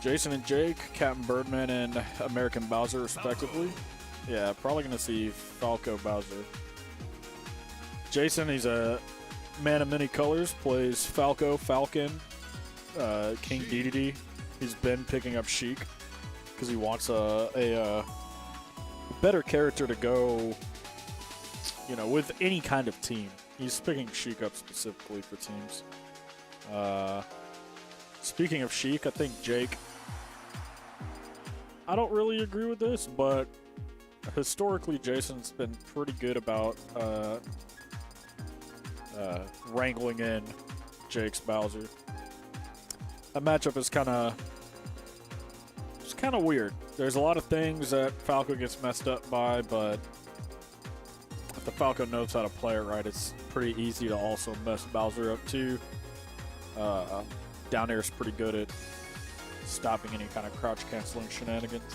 Jason and Jake, Captain Birdman and American Bowser, respectively. Yeah, probably going to see Falco Bowser. Jason, he's a man of many colors, plays Falco, Falcon, King Dedede. He's been picking up Sheik because he wants a better character to go, you know, with any kind of team. He's picking Sheik up specifically for teams. Speaking of Sheik, I think Jake, I don't really agree with this, but historically Jason's been pretty good about wrangling in Jake's Bowser. That matchup is kind of weird. There's a lot of things that Falco gets messed up by, but if the Falco knows how to play it right, it's pretty easy to also mess Bowser up too. Down air is pretty good at stopping any kind of crouch canceling shenanigans.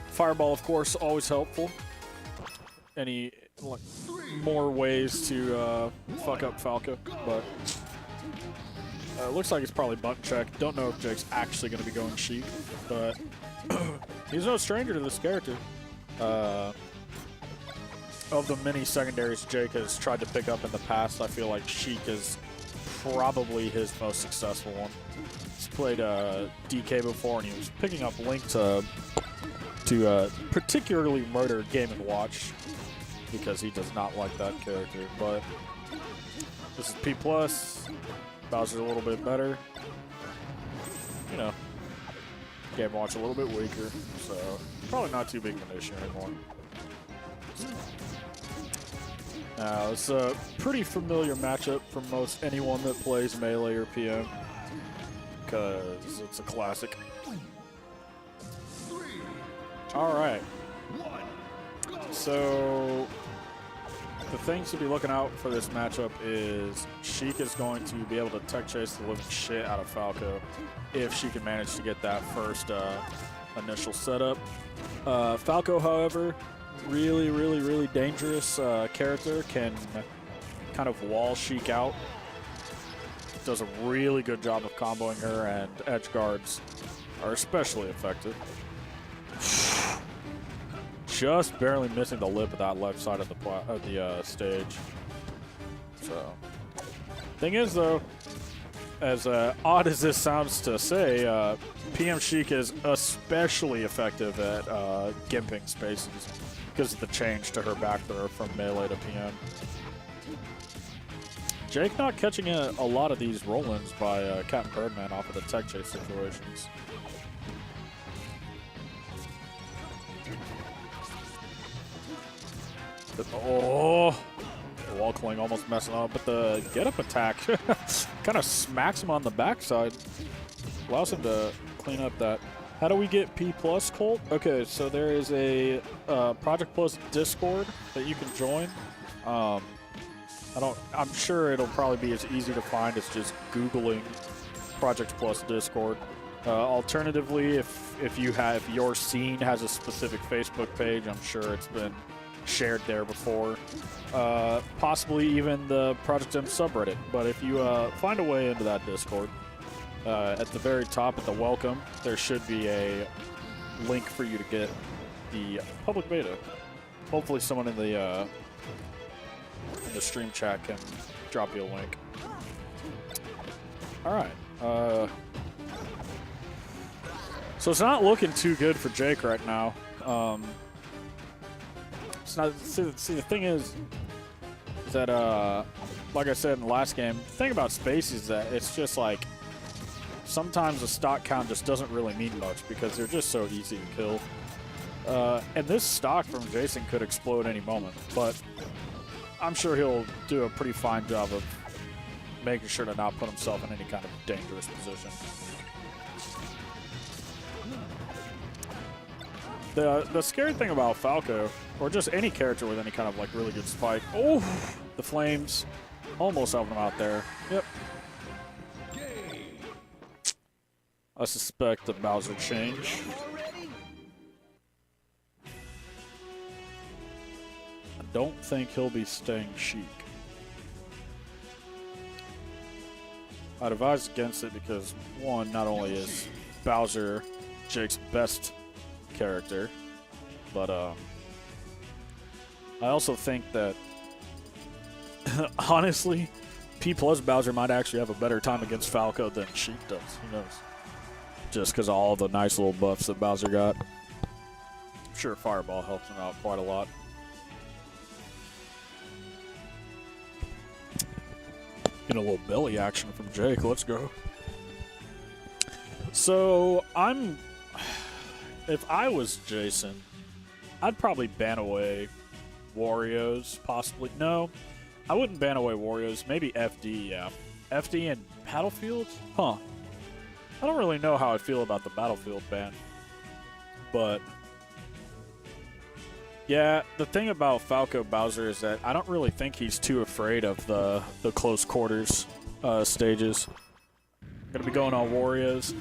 Fireball, of course, always helpful. Any more ways to fuck up Falco, but looks like it's probably button check. Don't know if Jake's actually going to be going Sheik, but he's no stranger to this character. Of the many secondaries Jake has tried to pick up in the past, I feel like Sheik is probably his most successful one. He's played DK before, and he was picking up Link to particularly murder Game & Watch because he does not like that character. But this is P+. Bowser's a little bit better. You know, Game & Watch a little bit weaker, so probably not too big of an issue anymore. Now, it's a pretty familiar matchup for most anyone that plays Melee or PM, because it's a classic. Alright. So, the things to be looking out for this matchup is Sheik is going to be able to tech chase the living shit out of Falco if she can manage to get that first initial setup. Falco, however, really dangerous character, can kind of wall Sheik out. Does a really good job of comboing her, and edge guards are especially effective. Just barely missing the lip of that left side of the stage. So, thing is though, as odd as this sounds to say, PM Sheik is especially effective at gimping spaces because of the change to her back throw from Melee to PM. Jake not catching a lot of these roll-ins by Captain Birdman off of the tech chase situations. Oh, wall cling almost messing up, but the get-up attack kind of smacks him on the backside. Allows him to clean up that. How do we get P+, Colt? Okay, so there is a Project Plus Discord that you can join. I'm sure it'll probably be as easy to find as just Googling Project Plus Discord. Alternatively, if your scene has a specific Facebook page, I'm sure it's been shared there before. Possibly even the Project M subreddit. But if you find a way into that Discord, at the very top at the welcome, there should be a link for you to get the public beta. Hopefully someone in the stream chat can drop you a link. Alright. So it's not looking too good for Jake right now. It's not, see, the thing is that, like I said in the last game, the thing about Space is that it's just like, sometimes the stock count just doesn't really mean much because they're just so easy to kill. And this stock from Jason could explode any moment, but I'm sure he'll do a pretty fine job of making sure to not put himself in any kind of dangerous position. The scary thing about Falco, or just any character with any kind of like really good spike, oh, the flames almost helped him out there. Yep. I suspect the Bowser change. I don't think he'll be staying Sheik. I'd advise against it because, one, not only is Bowser Jake's best character, but I also think that, honestly, P plus Bowser might actually have a better time against Falco than Sheik does. Who knows? Just because of all the nice little buffs that Bowser got. I'm sure Fireball helps him out quite a lot. Get a little belly action from Jake. Let's go. So, if I was Jason, I'd probably ban away Wario's, possibly. No, I wouldn't ban away Wario's. Maybe FD, yeah. FD and Battlefield? Huh. I don't really know how I feel about the Battlefield ban. But, yeah, the thing about Falco Bowser is that I don't really think he's too afraid of the close quarters stages. Gonna be going on Wario's.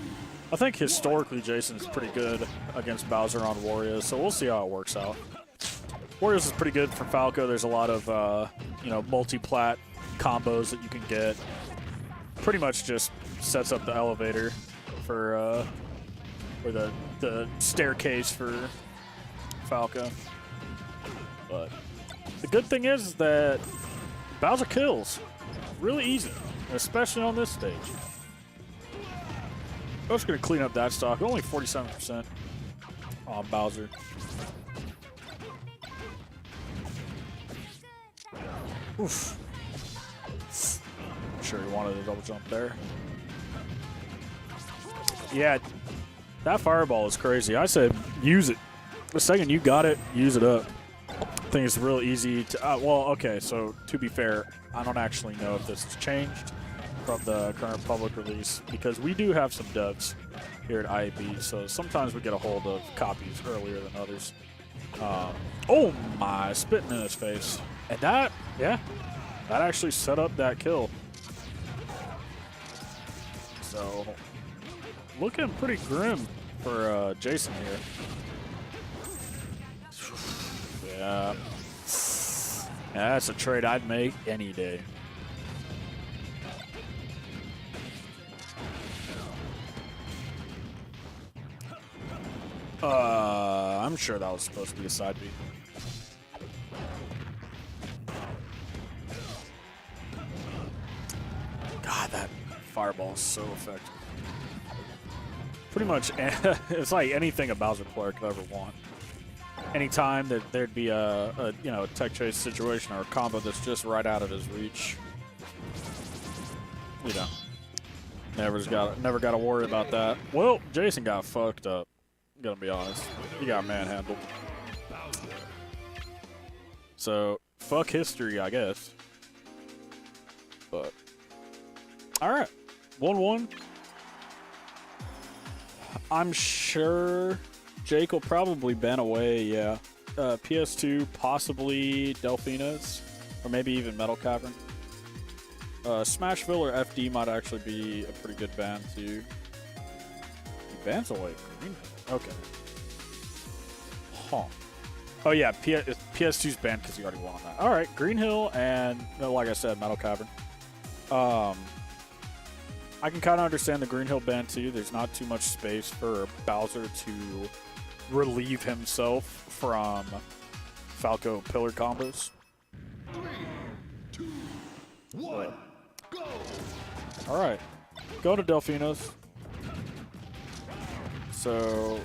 I think historically Jason's pretty good against Bowser on Wario's, so we'll see how it works out. Wario's is pretty good for Falco. There's a lot of, you know, multi-plat combos that you can get. Pretty much just sets up the elevator for, or the staircase for Falco. But the good thing is that Bowser kills really easy, especially on this stage. I'm just going to clean up that stock. Only 47% on Bowser. Oof. I'm sure he wanted a double jump there. Yeah, that fireball is crazy. I said use it. The second you got it, use it up. I think it's real easy to... well, okay, so to be fair, I don't actually know if this has changed from the current public release, because we do have some devs here at IaB, so sometimes we get a hold of copies earlier than others. Oh my, spitting in his face. And that, yeah, that actually set up that kill. So, looking pretty grim for Jason here. Yeah. That's a trade I'd make any day. I'm sure that was supposed to be a side B. God, that fireball is so effective. Pretty much, it's like anything a Bowser player could ever want. Anytime that there'd be a you know, a tech chase situation or a combo that's just right out of his reach, you know, never got to worry about that. Well, Jason got fucked up. Gonna be honest, he got manhandled. So fuck history, I guess. But all right, 1-1. I'm sure Jake will probably ban away. Yeah, PS2, possibly Delphina's, or maybe even Metal Cavern. Smashville or FD might actually be a pretty good ban too. He bans away Green Hill. Okay. Huh. Oh yeah, PS2's banned because you already won on that. All right, Green Hill and, like I said, Metal Cavern. I can kind of understand the Green Hill ban too. There's not too much space for Bowser to relieve himself from Falco pillar combos. 3, 2, 1, go! All right, go to Delphina's. So,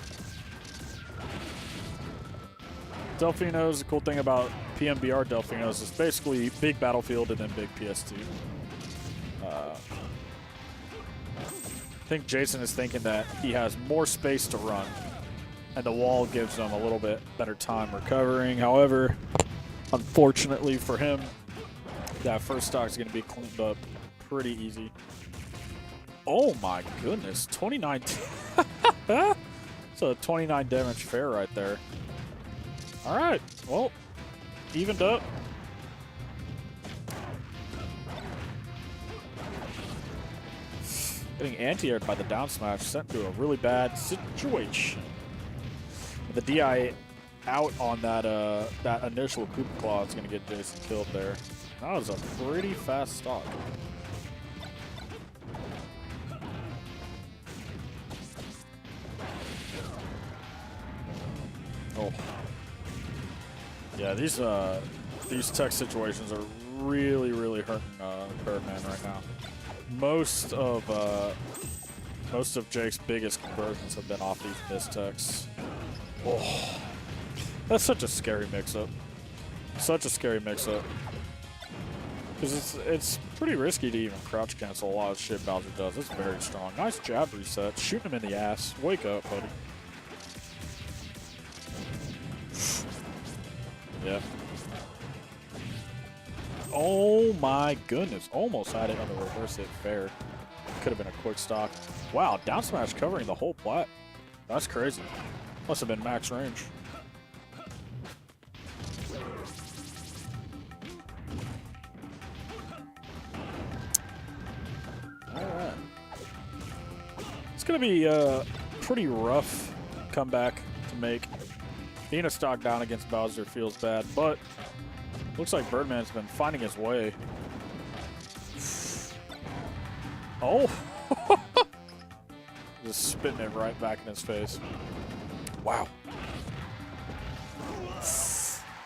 Delphino's, the cool thing about PMBR Delphino's is basically big Battlefield and then big PS2. I think Jason is thinking that he has more space to run, and the wall gives him a little bit better time recovering. However, unfortunately for him, that first stock is going to be cleaned up pretty easy. Oh my goodness, 29. So 29 damage fair right there. All right, well, evened up. Getting anti-aired by the down smash, sent to a really bad situation. The DI out on that that initial Koopa Claw is going to get Jason killed there. That was a pretty fast stock. Oh. Yeah, these tech situations are really, really hurting Birdman right now. Most of Jake's biggest conversions have been off these mistechs. Oh, that's such a scary mix-up. Such a scary mix-up. Because it's pretty risky to even crouch cancel a lot of shit Bowser does. It's very strong. Nice jab reset. Shooting him in the ass. Wake up, buddy. Yeah. Oh my goodness. Almost had it on the reverse hit fair. Could have been a quick stock. Wow, down smash covering the whole plat. That's crazy. Must have been max range. Alright. It's going to be a pretty rough comeback to make. Being a stock down against Bowser feels bad, but looks like Birdman's been finding his way. Oh! Just spitting it right back in his face. Wow.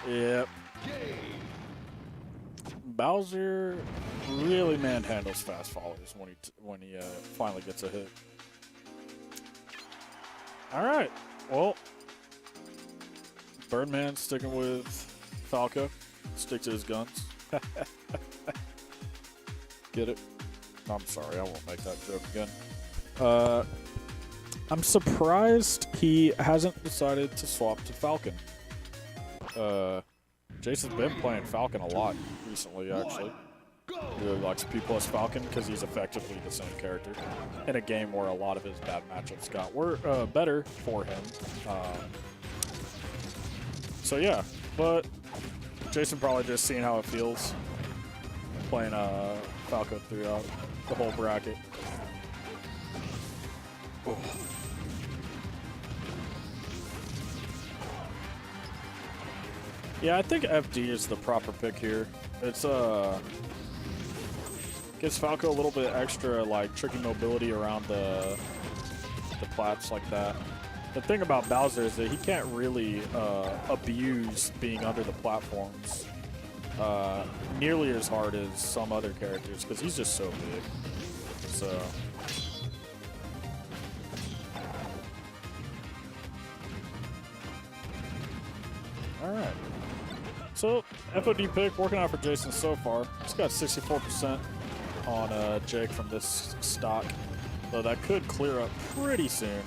Yep. Bowser really manhandles fast followers when he finally gets a hit. All right. Well, Birdman sticking with Falco. Stick to his guns. Get it? I'm sorry, I won't make that joke again. I'm surprised he hasn't decided to swap to Falcon. Jason's been playing Falcon a lot recently, actually. He really likes P+ Falcon because he's effectively the same character in a game where a lot of his bad matchups got better for him. So yeah, but Jason probably just seeing how it feels playing Falco throughout the whole bracket. Oh. Yeah, I think FD is the proper pick here. It's gives Falco a little bit extra like tricky mobility around the plats like that. The thing about Bowser is that he can't really abuse being under the platforms nearly as hard as some other characters because he's just so big. So. Alright. So, FOD pick working out for Jason so far. He's got 64% on Jake from this stock. So that could clear up pretty soon.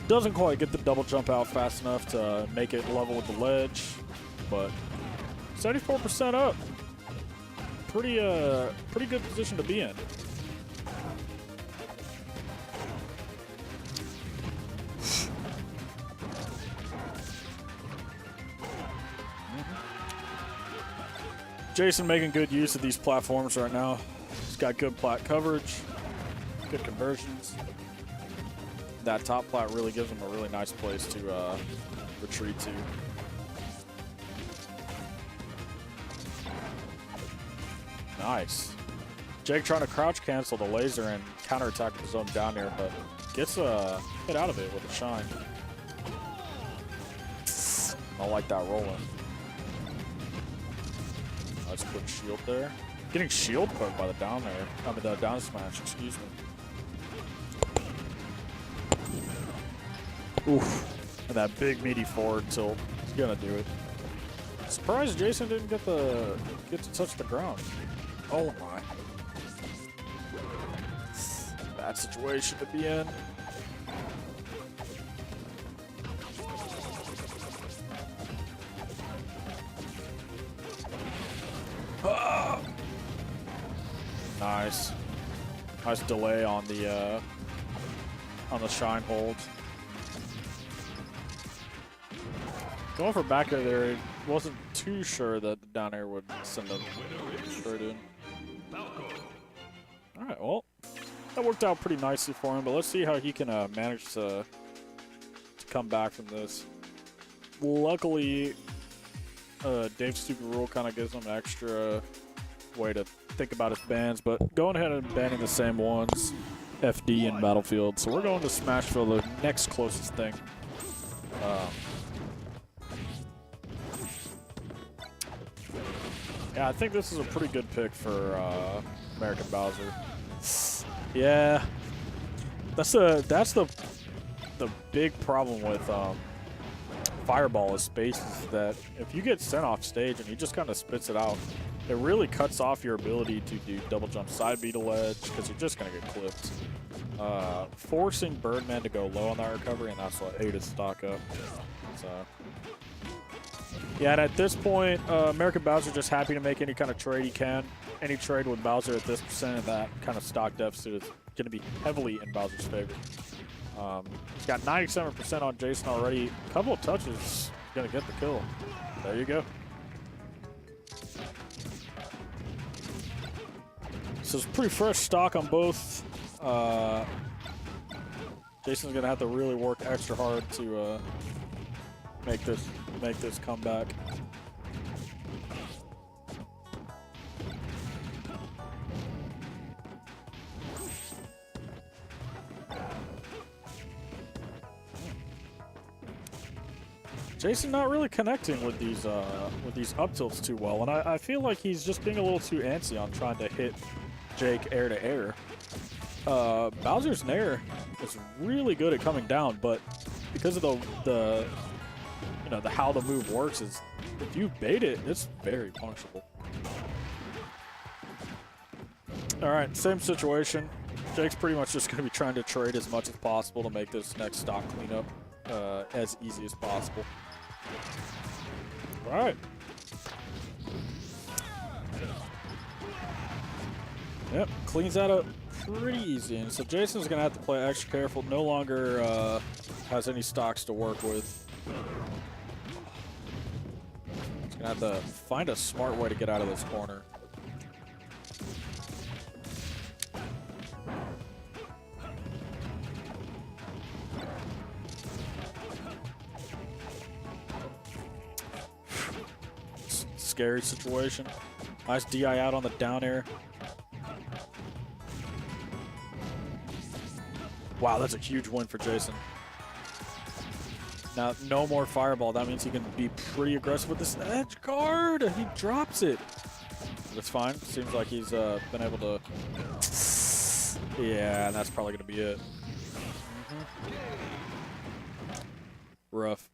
Doesn't quite get the double jump out fast enough to make it level with the ledge, but 74% up. Pretty good position to be in. Jason making good use of these platforms right now. He's got good plat coverage, good conversions. That top plat really gives him a really nice place to retreat to. Nice. Jake trying to crouch cancel the laser and counterattack with his own down air, but gets a hit out of it with a shine. I like that rolling. Nice quick shield there. Getting shield poked by the down air. I mean, the down smash, excuse me. Oof. And that big meaty forward tilt. He's gonna do it. Surprised Jason didn't get to touch the ground. Oh my. Bad situation to be in. Ah. Nice. Nice delay on the shine hold. Going for back air there, wasn't too sure that the down air would send him straight in. Alright, well, that worked out pretty nicely for him, but let's see how he can manage to come back from this. Luckily, Dave's stupid rule kind of gives him an extra way to think about his bans, but going ahead and banning the same ones, FD and Battlefield. So we're going to Smashville, the next closest thing. Yeah, I think this is a pretty good pick for American Bowser. Yeah, that's the big problem with Fireball is space is that if you get sent off stage and he just kind of spits it out, it really cuts off your ability to do double jump side B to ledge because you're just gonna get clipped. Forcing Birdman to go low on that recovery, and that's what ate his stock up. So. Yeah, and at this point, American Bowser just happy to make any kind of trade he can. Any trade with Bowser at this percent, and that kind of stock deficit is going to be heavily in Bowser's favor. He's got 97% on Jason already. A couple of touches, going to get the kill. There you go. So it's pretty fresh stock on both. Jason's going to have to really work extra hard to make this comeback. Jason not really connecting with these up tilts too well, and I feel like he's just being a little too antsy on trying to hit Jake air to air. Bowser's Nair is really good at coming down, but because of the how the move works is if you bait it, it's very punishable. All right, same situation. Jake's pretty much just going to be trying to trade as much as possible to make this next stock cleanup as easy as possible. All right. Yep, cleans that up pretty easy. And so Jason's going to have to play extra careful. No longer has any stocks to work with. He's going to have to find a smart way to get out of this corner. Scary situation. Nice DI out on the down air. Wow, that's a huge win for Jason. Now, no more fireball. That means he can be pretty aggressive with this edge guard. He drops it. That's fine. Seems like he's been able to... Yeah, and that's probably going to be it. Rough.